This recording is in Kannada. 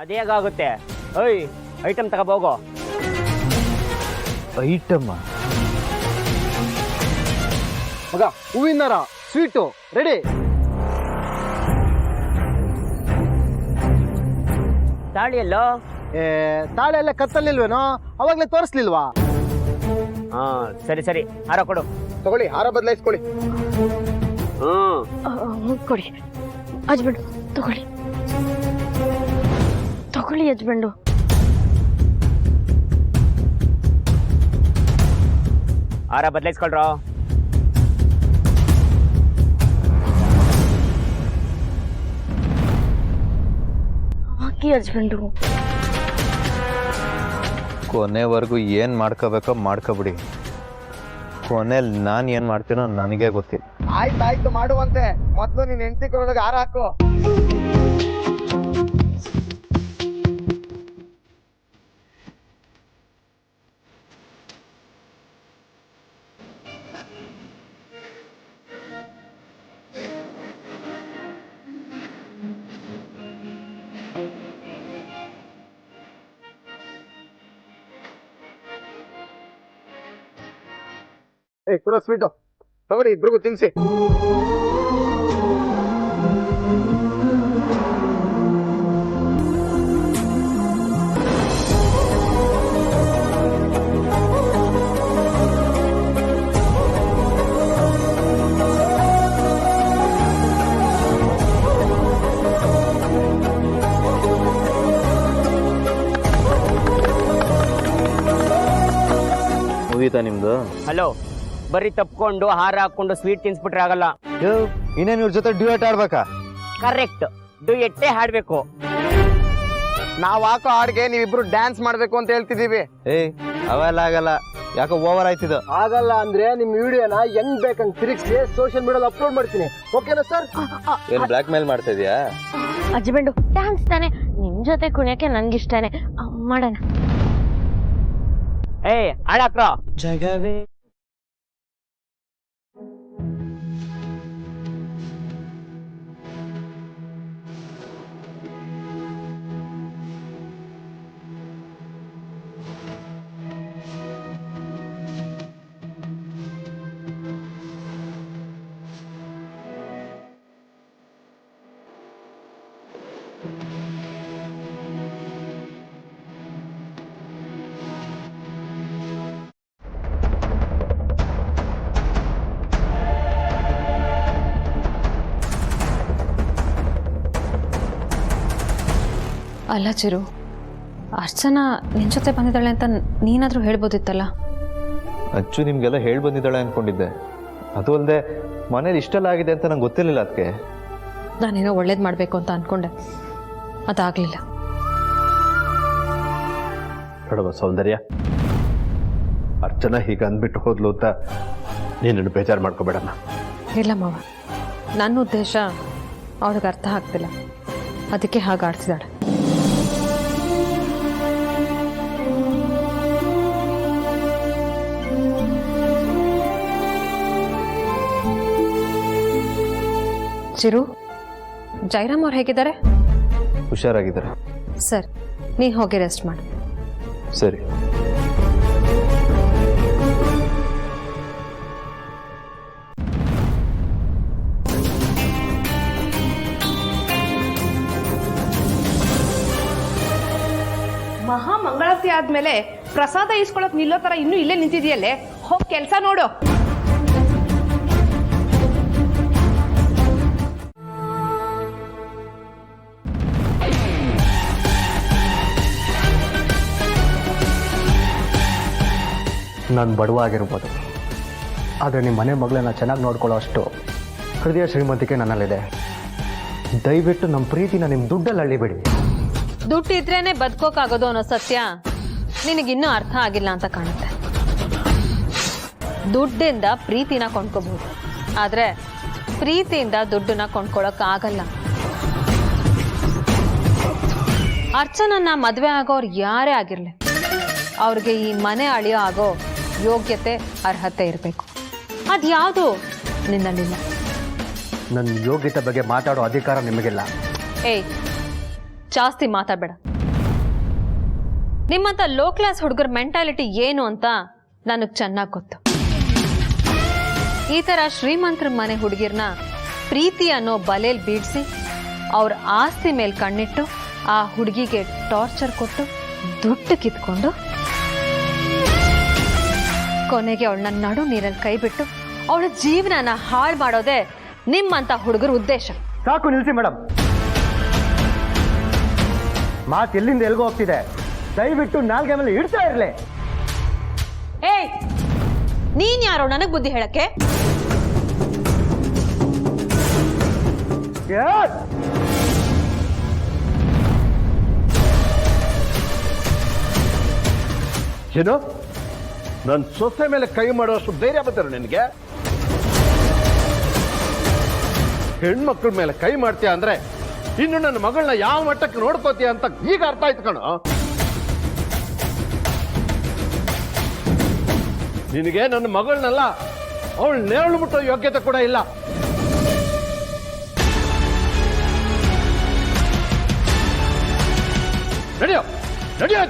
ಅದೇಗಾಗುತ್ತೆ? ಓಯ್, ಐಟಮ್ ತಗೋಬೋಗೋ. ಐಟಮ್ ಮಗ, ಹೂವಿನಾರ ಸ್ವೀಟು ರೆಡಿ. ತಾಳಿಯಲ್ಲೋ? ತಾಳೆ ಎಲ್ಲ ಕತ್ತಲ್ಲಿಲ್ವೇನೋ, ಅವಾಗ್ಲೇ ತೋರಿಸ್ಲಿಲ್ವಾ? ಹಾ, ಸರಿ ಸರಿ, ಹಾರ ಕೊಡು. ತಗೊಳ್ಳಿ, ಹಾರ ಬದಲಾಯಿಸ್ಕೊಳ್ಳಿ. ಕೊಡಿ ಹಸ್ಬೆಂಡು, ತಗೊಳ್ಳಿ ತಗೊಳ್ಳಿ ಹಸ್ಬೆಂಡು. ಹಾರ ಬದಲಾಯಿಸ್ಕೊಳ್ರೋ. ಹಾಕಿ ಹಸ್ಬೆಂಡು. ಕೊನೆವರೆಗೂ ಏನು ಮಾಡ್ಕೋಬೇಕೋ ಮಾಡ್ಕೊಬಿಡಿ. ಕೊನೆಯಲ್ಲಿ ನಾನು ಏನು ಮಾಡ್ತೀನೋ ನನಗೆ ಗೊತ್ತಿಲ್ಲ. ಆಯ್ತಾಯ್ತು, ಮಾಡುವಂತೆ. ಮೊದಲು ನೀನ್ ಹೆಂಡತಿ ಕೊಡೋದಾಗ ಹಾರ ಹಾಕು. ಕೂಡ ಸ್ವೀಟು ತಗೊಳ್ಳಿ, ಇಬ್ರಿಗೂ ತಿನ್ಸಿ. ಮುಗೀತಾ ನಿಮ್ದು? ಹಲೋ, ಬರೀ ತಪ್ಕೊಂಡು ಹಾರ ಹಾಕೊಂಡು ಸ್ವೀಟ್ ತಿನ್ಸ್ಬಿಟ್ರೆ ಆಗಲ್ಲ. ಇನ್ನೇನು ಇವ್ರ ಜೊತೆ ಡ್ಯೂಯೇಟ್ ಆಡ್ಬೇಕಾ? ಕರೆಕ್ಟ್, ಡುಯೆಟ್ಟೇ ಹಾಡ್ಬೇಕು. ನಾವ್ ಹಾಕೋ ಹಾಡ್ಗೆ ನೀವಿಬ್ರು ಡ್ಯಾನ್ಸ್ ಮಾಡ್ಬೇಕು ಅಂತ ಹೇಳ್ತಿದೀವಿ. ಅವೆಲ್ಲ ಆಗಲ್ಲ, ಯಾಕೋ ಓವರ್ ಆಯ್ತಿದ್ದು. ಆಗಲ್ಲ ಅಂದ್ರೆ ನಿಮ್ ವಿಡಿಯೋನ ಹೆಂಗ್ ಬೇಕಂಗ್ ತಿರುಗಿಸಿ ಸೋಷಿಯಲ್ ಮೀಡಿಯಾದಲ್ಲಿ ಅಪ್ಲೋಡ್ ಮಾಡ್ತೀನಿ. ಓಕೆನಾ ಸರ್? ಏನ್ ಬ್ಲಾಕ್ ಮೇಲ್ ಮಾಡ್ತಾ ಇದೀಯಾ? ಹಸ್ಬೆಂಡು, ಡ್ಯಾನ್ಸ್ ತಾನೆ, ನಿಮ್ ಜೊತೆ ಕುಣಿಯಕ್ಕೆ ನನ್ಗಿಷ್ಟನೇ, ಮಾಡೋಣ. ಹಾಡಾಕ್ರೋ. ಜಗವೇ ಅಲ್ಲ ಚಿರು, ಅರ್ಚನಾ ನಿನ್ನ ಜೊತೆ ಬಂದಿದ್ದಾಳೆ ಅಂತ ನೀನಾದರೂ ಹೇಳ್ಬೋದಿತ್ತಲ್ಲ. ಅಚ್ಚು ನಿಮಗೆಲ್ಲ ಹೇಳಿ ಬಂದಿದ್ದಾಳೆ ಅಂದ್ಕೊಂಡಿದ್ದೆ. ಅದು ಅಲ್ಲದೆ ಮನೇಲಿ ಇಷ್ಟೆಲ್ಲ ಆಗಿದೆ ಅಂತ ನಂಗೆ ಗೊತ್ತಿರಲಿಲ್ಲ. ಅದಕ್ಕೆ ನಾನೇನೋ ಒಳ್ಳೇದು ಮಾಡಬೇಕು ಅಂತ ಅಂದ್ಕೊಂಡೆ, ಅದಾಗಲಿಲ್ಲ. ನೋಡಮ್ಮ ಸೌಂದರ್ಯ, ಅರ್ಚನಾ ಹೀಗೆ ಅಂದ್ಬಿಟ್ಟು ಹೋದ್ಲು ಅಂತ ನೀನು ಬೇಜಾರು ಮಾಡ್ಕೋಬೇಡಮ್ಮ. ಇಲ್ಲ ಮಾವ, ನನ್ನ ಉದ್ದೇಶ ಅವಳಿಗೆ ಅರ್ಥ ಆಗ್ತಿಲ್ಲ, ಅದಕ್ಕೆ ಹಾಗೆ ಆಡ್ತಿದ್ದಾಳೆ. ಚಿರು, ಜೈರಾಮ್ ಅವ್ರು ಹೇಗಿದ್ದಾರೆ? ಹುಷಾರಾಗಿದ್ದಾರೆ. ಸರ್, ನೀನು ಹೋಗಿ ರೆಸ್ಟ್ ಮಾಡು. ಸರಿ. ಮಹಾ ಮಂಗಳಾರತಿ ಆದ್ಮೇಲೆ ಪ್ರಸಾದ ಇಸ್ಕೊಳಕ್ ನಿಲ್ಲೋ ತರ ಇನ್ನೂ ಇಲ್ಲೇ ನಿಂತಿದೆಯಲ್ಲೇ, ಹೋಗ್ ಕೆಲ್ಸ ನೋಡು. ನಾನು ಬಡವ ಆಗಿರ್ಬೋದು, ಆದರೆ ನಿಮ್ಮ ಮನೆ ಮಗಳನ್ನ ಚೆನ್ನಾಗಿ ನೋಡ್ಕೊಳ್ಳೋ ಅಷ್ಟು ಹೃದಯ ಶ್ರೀಮಂತಿಕೆ ನನ್ನಲ್ಲಿದೆ. ದಯವಿಟ್ಟು ನಮ್ಮ ಪ್ರೀತಿನ ನಿಮ್ಮ ದುಡ್ಡಲ್ಲಿ ಅಳ್ಳಿಬೇಡಿ. ದುಡ್ಡು ಇದ್ರೇನೆ ಬದುಕೋಕ್ಕಾಗೋದು ಅನ್ನೋ ಸತ್ಯ ನಿನಗಿನ್ನೂ ಅರ್ಥ ಆಗಿಲ್ಲ ಅಂತ ಕಾಣುತ್ತೆ. ದುಡ್ಡಿಂದ ಪ್ರೀತಿನ ಕೊಂಡ್ಕೋಬಹುದು, ಆದರೆ ಪ್ರೀತಿಯಿಂದ ದುಡ್ಡನ್ನ ಕೊಂಡ್ಕೊಳ್ಳೋಕ್ಕಾಗಲ್ಲ. ಅರ್ಚನನ್ನ ಮದುವೆ ಆಗೋರು ಯಾರೇ ಆಗಿರಲಿ, ಅವ್ರಿಗೆ ಈ ಮನೆ ಅಳಿಯೋ ಆಗೋ ಯೋಗ್ಯತೆ ಅರ್ಹತೆ ಇರಬೇಕು. ಅದ್ಯಾವುದು ನಿನ್ನಲ್ಲಿಲ್ಲ. ನನ್ನ ಯೋಗ್ಯತೆ ಬಗ್ಗೆ ಮಾತಾಡೋ ಅಧಿಕಾರ ನಿಮಗಿಲ್ಲ. ಏಯ್, ಜಾಸ್ತಿ ಮಾತಾಡಬೇಡ. ನಿಮ್ಮಂಥ ಲೋ ಕ್ಲಾಸ್ ಹುಡುಗರ ಮೆಂಟಾಲಿಟಿ ಏನು ಅಂತ ನನಗೆ ಚೆನ್ನಾಗಿ ಗೊತ್ತು. ಈ ಥರ ಶ್ರೀಮಂತರ ಮನೆ ಹುಡುಗಿರ್ನ ಪ್ರೀತಿ ಅನ್ನೋ ಬಲೆಯಲ್ಲಿ ಬೀಡಿಸಿ ಅವ್ರ ಆಸ್ತಿ ಮೇಲೆ ಕಣ್ಣಿಟ್ಟು ಆ ಹುಡುಗಿಗೆ ಟಾರ್ಚರ್ ಕೊಟ್ಟು ದುಡ್ಡು ಕಿತ್ಕೊಂಡು ಕೊನೆಗೆ ಅವಳನ್ನ ನಡು ನೀರಲ್ಲಿ ಕೈ ಬಿಟ್ಟು ಅವಳ ಜೀವನನ ಹಾಳು ಮಾಡೋದೇ ನಿಮ್ಮಂಥ ಹುಡುಗರ ಉದ್ದೇಶ. ಸಾಕು ನಿಲ್ಸಿ ಮೇಡಮ್, ಮಾತು ಎಲ್ಲಿಂದ ಎಲ್ಗೋ ಹೋಗ್ತಿದೆ. ದಯವಿಟ್ಟು ನಾಲ್ಗೆ ಮೇಲೆ ಇಡ್ತಾ ಇರಲಿ. ಏಯ್, ನೀನ್ ಯಾರೋ ನನಗೆ ಬುದ್ಧಿ ಹೇಳಕ್ಕೆ? ಏನು ನನ್ನ ಸೊಸೆ ಮೇಲೆ ಕೈ ಮಾಡುವಷ್ಟು ಧೈರ್ಯ ಬರ್ತಾರೆ ನಿನಗೆ? ಹೆಣ್ಮಕ್ಳ ಮೇಲೆ ಕೈ ಮಾಡ್ತೀಯ ಅಂದ್ರೆ ಇನ್ನು ನನ್ನ ಮಗಳನ್ನ ಯಾವ ಮಟ್ಟಕ್ಕೆ ನೋಡ್ಕೋತೀಯ ಅಂತ ಈಗ ಅರ್ಥ ಆಯ್ತು ಕಣೋ. ನಿನಗೆ ನನ್ನ ಮಗಳನ್ನಲ್ಲ, ಅವಳು ನೇರಳು ಮುಟ್ಟೋ ಯೋಗ್ಯತೆ ಕೂಡ ಇಲ್ಲ. ನಡೆಯೋ ನಡೆಯೋ